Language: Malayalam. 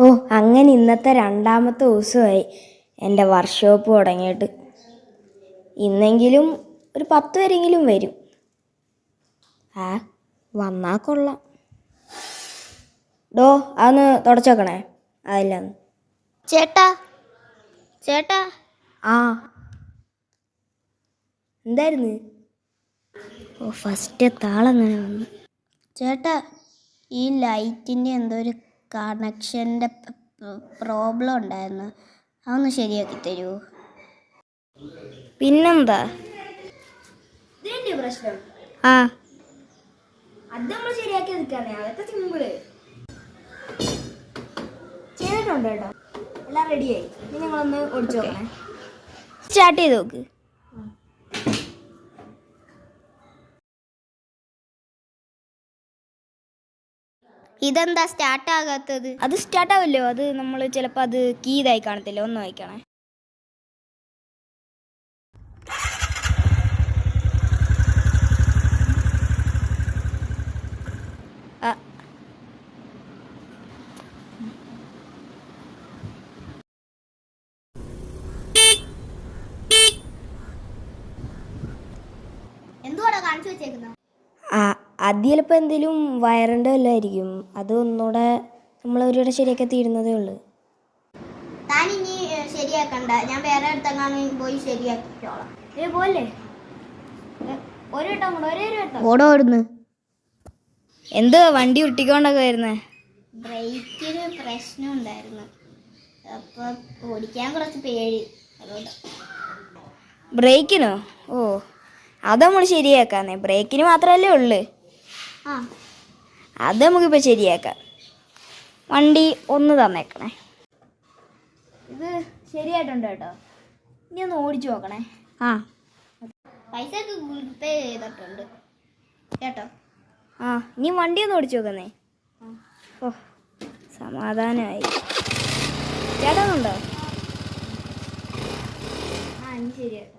ഓ അങ്ങനെ ഇന്നത്തെ രണ്ടാമത്തെ ദിവസമായി എൻ്റെ വർക്ക്ഷോപ്പ് തുടങ്ങിയിട്ട്. ഇന്നെങ്കിലും ഒരു 10 പേരെങ്കിലും വരും. വന്നാൽ കൊള്ളാം. ഡോ അതൊന്ന് തുടച്ചേക്കണേ. അതില്ലാന്ന് ചേട്ടാ ചേട്ടാ എന്തായിരുന്നു? ഫസ്റ്റ് താളങ്ങനെ വന്നു. ചേട്ടാ, ഈ ലൈറ്റിൻ്റെ എന്തോ ഒരു കണക്ഷൻ്റെ പ്രോബ്ലം ഉണ്ടായിരുന്നു. അതൊന്ന് ശരിയാക്കി തരുമോ? പിന്നെന്താ ഇതിൻ്റെ പ്രശ്നം? അത് നമ്മൾ ശരിയാക്കി എടുക്കാനേ. അതൊക്കെ സിമ്പിള് ചെയ്തിട്ടുണ്ട് കേട്ടോ. എല്ലാം റെഡിയായി. ഇനി നിങ്ങളൊന്ന് ഓടിച്ചു നോക്കണേ. സ്റ്റാർട്ട് ചെയ്ത് നോക്ക്. ഇതെന്താ സ്റ്റാർട്ട് ആകാത്തത്? അത് സ്റ്റാർട്ട് ആവില്ലോ. അത് നമ്മൾ ചിലപ്പോൾ അത് കീ ഇതായി കാണത്തില്ല. ഒന്ന് വായിക്കണേ. എന്തുവാടാ കാണിച്ചു വെച്ചേക്കുന്നത്? അത് ചിലപ്പോൾ എന്തെങ്കിലും വയറിൻ്റെ വല്ലതായിരിക്കും. അത് ഒന്നുകൂടെ നമ്മൾ ഒരുവിടെ ശരിയാക്കി തീരുന്നതേ ഉള്ളൂ. താൻ ഇനി ശരിയാക്കണ്ട, ഞാൻ വേറെ അടുത്തെങ്ങാനും പോയി ശരിയാക്കിക്കോളാം. പോലെ ഒരു വട്ടം കൂടെ, ഒരേ ഒരു വട്ടം. ഓടുന്നു. എന്ത് വണ്ടി ഉരുട്ടിക്കൊണ്ടൊക്കെ വരുന്നേ? ബ്രേക്കിന് പ്രശ്നം ഉണ്ടായിരുന്നു, അപ്പം ഓടിക്കാൻ കുറച്ച് പേടി. അതുകൊണ്ട് ബ്രേക്കിനോ? അത് നമ്മൾ ശരിയാക്കാന്നേ. ബ്രേക്കിന് മാത്രമല്ലേ ഉള്ളു. അത് നമുക്കിപ്പോൾ ശരിയാക്കാം. വണ്ടി ഒന്ന് തന്നേക്കണേ. ഇത് ശരിയായിട്ടുണ്ട് കേട്ടോ. ഇനി ഒന്ന് ഓടിച്ചു നോക്കണേ. പൈസ ഒക്കെ ഗൂഗിൾ പേ ചെയ്തിട്ടുണ്ട് കേട്ടോ. ഇനി വണ്ടി ഒന്ന് ഓടിച്ചു നോക്കുന്നേ. സമാധാനമായി. ചേട്ടാ ഉണ്ടോ? ഇനി ശരി കേട്ടോ.